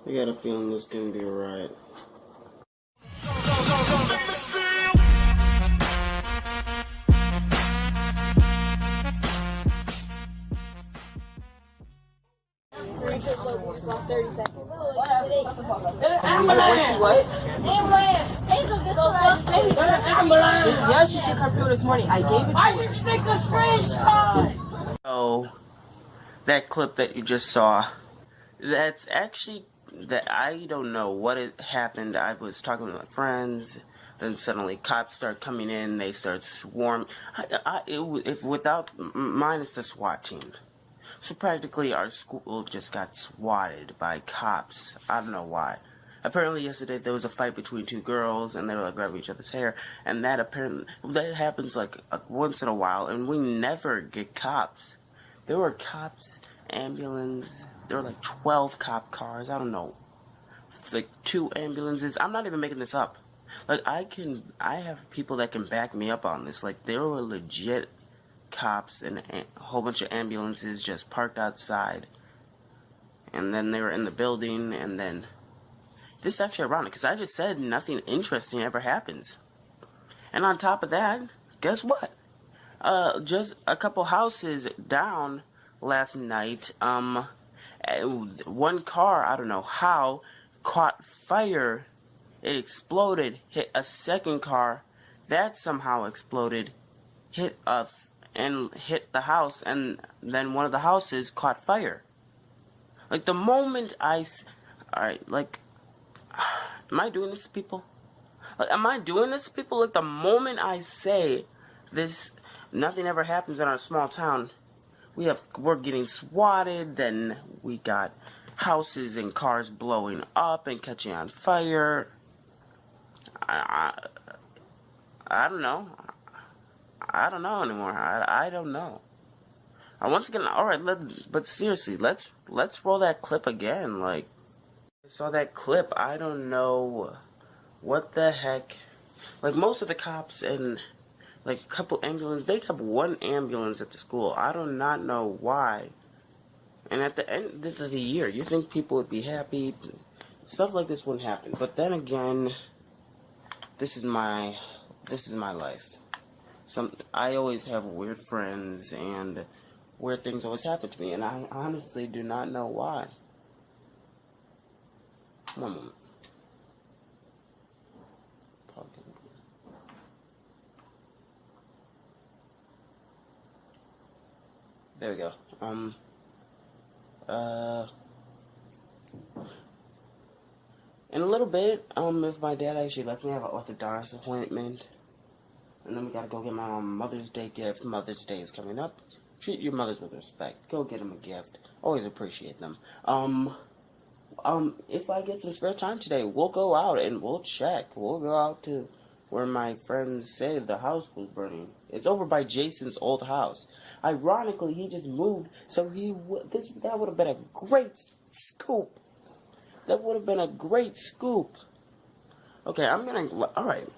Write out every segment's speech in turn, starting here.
I got a feeling this can be alright. Lost 30 seconds. Yeah, she took her pill this morning. I gave it to her. I just take the screenshot. So, that clip that you just saw, that's actually, that I don't know what happened. I was talking with my friends, then suddenly cops start coming in, they start swarming. Without, mine is the SWAT team. So practically our school just got swatted by cops. I don't know why. Apparently yesterday there was a fight between two girls and they were like grabbing each other's hair, and that happens like once in a while, and we never get cops. There were cops, ambulance, there were like 12 cop cars, I don't know, like 2 ambulances. I'm not even making this up. Like I have people that can back me up on this. Like there were legit cops and a whole bunch of ambulances just parked outside, and then they were in the building. And then this is actually ironic because I just said nothing interesting ever happens, and on top of that, guess what, just a couple houses down last night, one car, I don't know how, caught fire. It exploded, hit a second car, that somehow exploded, hit the house, and then one of the houses caught fire. Like the moment alright, like, am I doing this to people? Like, am I doing this to people? Like the moment I say this, nothing ever happens in our small town, we're getting swatted, then we got houses and cars blowing up and catching on fire. I don't know. I don't know anymore. I don't know. Once again, alright, but seriously, let's roll that clip again. Like, I saw that clip, I don't know what the heck. Like, most of the cops and, like, a couple ambulances, they have one ambulance at the school. I do not know why. And at the end of the year, you think people would be happy. Stuff like this wouldn't happen. But then again, this is my life. I always have weird friends, and weird things always happen to me, and I honestly do not know why. One moment. There we go. In a little bit, if my dad actually lets me have an orthodontist appointment, and then we gotta go get my mom Mother's Day gift. Mother's Day is coming up. Treat your mothers with respect. Go get them a gift. Always appreciate them. If I get some spare time today, we'll go out and we'll check. We'll go out to where my friends say the house was burning. It's over by Jason's old house. Ironically, he just moved, so that would have been a great scoop. That would have been a great scoop. Okay, alright.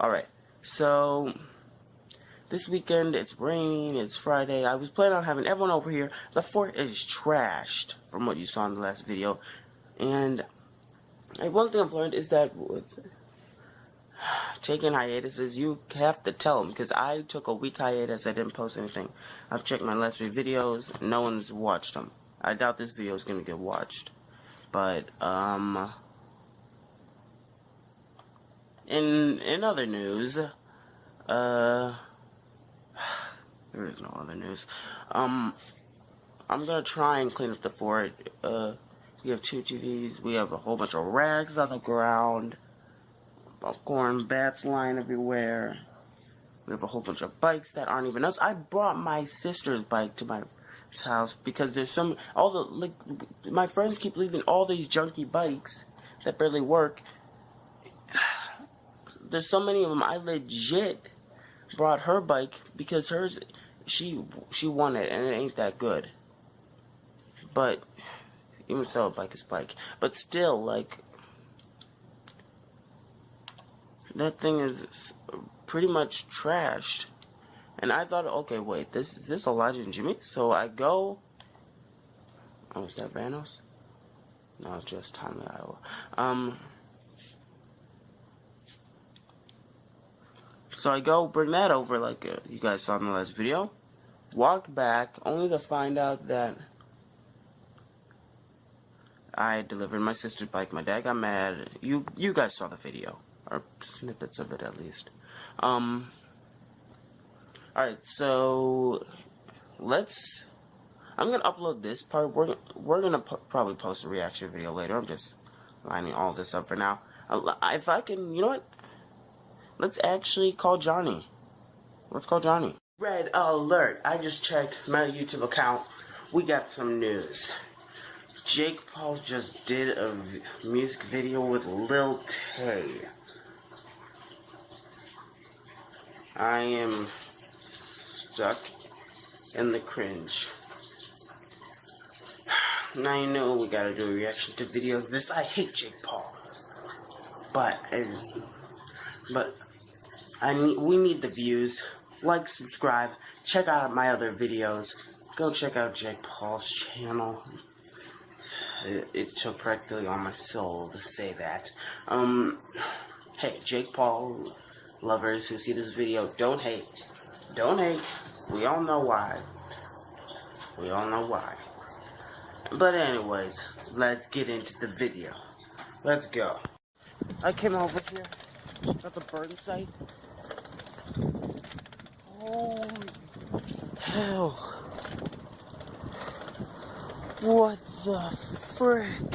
Alright, so this weekend it's raining, it's Friday. I was planning on having everyone over here. The fort is trashed from what you saw in the last video. And one thing I've learned is that with taking hiatuses, you have to tell them. Because I took a week hiatus, I didn't post anything. I've checked my last 3 videos, no one's watched them. I doubt this video is going to get watched. But, in other news, there is no other news. I'm gonna try and clean up the fort. We have 2 TVs, we have a whole bunch of rags on the ground, popcorn, bats lying everywhere. We have a whole bunch of bikes that aren't even us. I brought my sister's bike to my house because there's my friends keep leaving all these junky bikes that barely work. There's so many of them. I legit brought her bike because hers, she won it, and it ain't that good. But even so, a bike is a bike. But still, like, that thing is pretty much trashed. And I thought, okay, wait, is this Elijah and Jimmy? So I go. Oh, is that Vanos? No, just Timely, Iowa. So I go bring that over like you guys saw in the last video. Walked back only to find out that I delivered my sister's bike. My dad got mad. You guys saw the video, or snippets of it at least. Alright, so I'm gonna upload this part. We're gonna probably post a reaction video later. I'm just lining all this up for now. If I can, you know what? Let's actually call Johnny. Let's call Johnny. Red alert! I just checked my YouTube account. We got some news. Jake Paul just did a music video with Lil Tay. I am stuck in the cringe. Now you know we gotta do a reaction to video of this. I hate Jake Paul, but we need the views. Like, subscribe, check out my other videos. Go check out Jake Paul's channel. It took practically all my soul to say that. Hey, Jake Paul lovers who see this video, don't hate. Don't hate. We all know why. We all know why. But anyways, let's get into the video. Let's go. I came over here at the burn site. Holy hell. What the frick?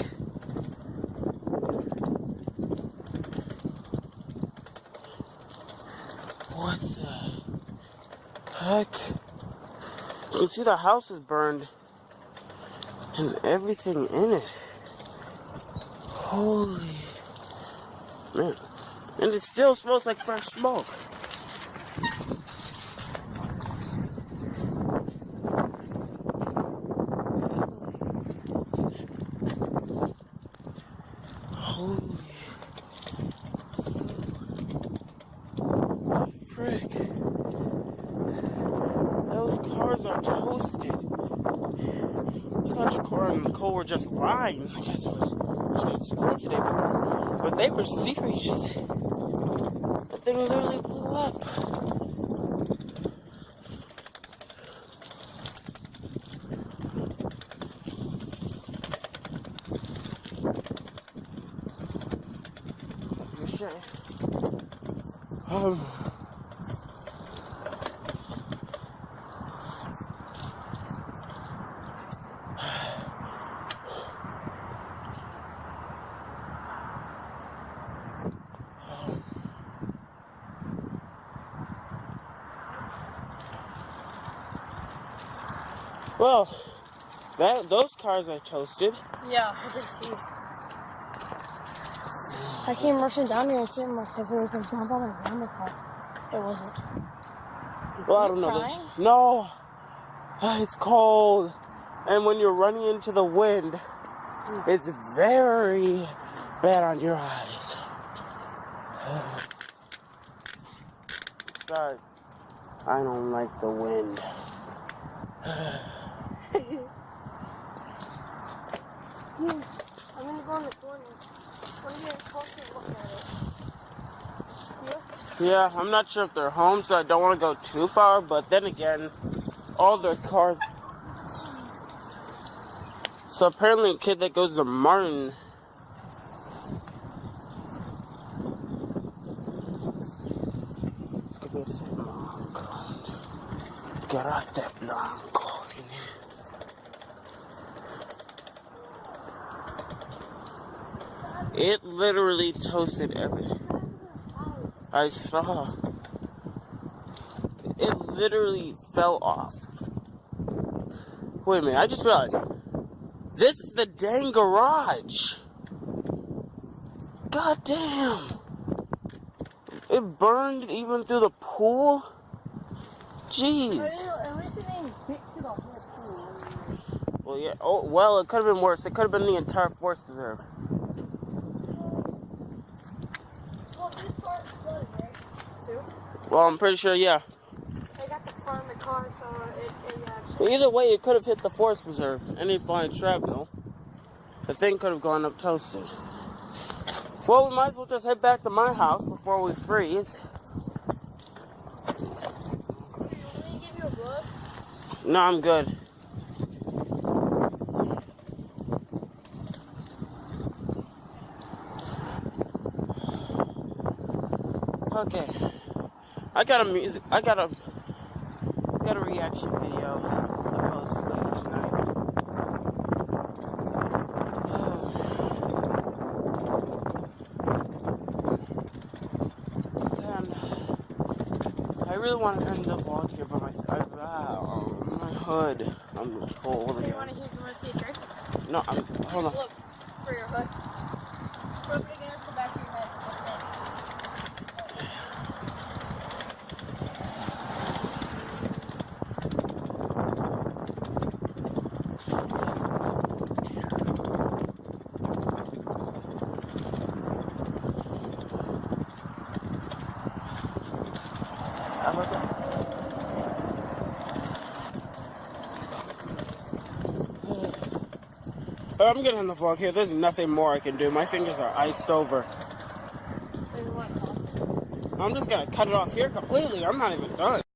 What the heck? You can see the house is burned and everything in it. Holy man. And it still smells like fresh smoke. Holy frick. Those cars are toasted. I thought Jakora and Nicole were just lying. I guess I was at school today, but they were serious. That thing literally blew up. For sure. Well, those cars I toasted. Yeah, I can see. I came rushing down here and seeing like if it was a jump on my grandma car. It wasn't. Well, I don't know. No, it's cold, and when you're running into the wind, it's very bad on your eyes. Sorry, I don't like the wind. I'm gonna go in the corner. When you're close to looking at it. Yeah, I'm not sure if they're home, so I don't want to go too far, but then again, all their cars. So apparently a kid that goes to Martin. It's gonna be the same Garate Blanco. It literally toasted everything. I saw. It literally fell off. Wait a minute, I just realized. This is the dang garage. God damn. It burned even through the pool? Jeez. Well, yeah. Oh, well, it could have been worse. It could have been the entire forest reserve. Well, I'm pretty sure, yeah. I got the front of the car, so it well, either way, it could have hit the forest reserve. Any flying shrapnel. The thing could have gone up toasted. Well, we might as well just head back to my house before we freeze. Let me give you a glove. No, I'm good. Okay. I got a reaction video to post later tonight. And I really want to end the vlog here, but my hood. I'm cold Do you again. want to see a trick? No, hold on. Look for your hood. Put it against the back of your head. How about that? I'm gonna end the vlog here. There's nothing more I can do. My fingers are iced over. I'm just gonna cut it off here completely. I'm not even done.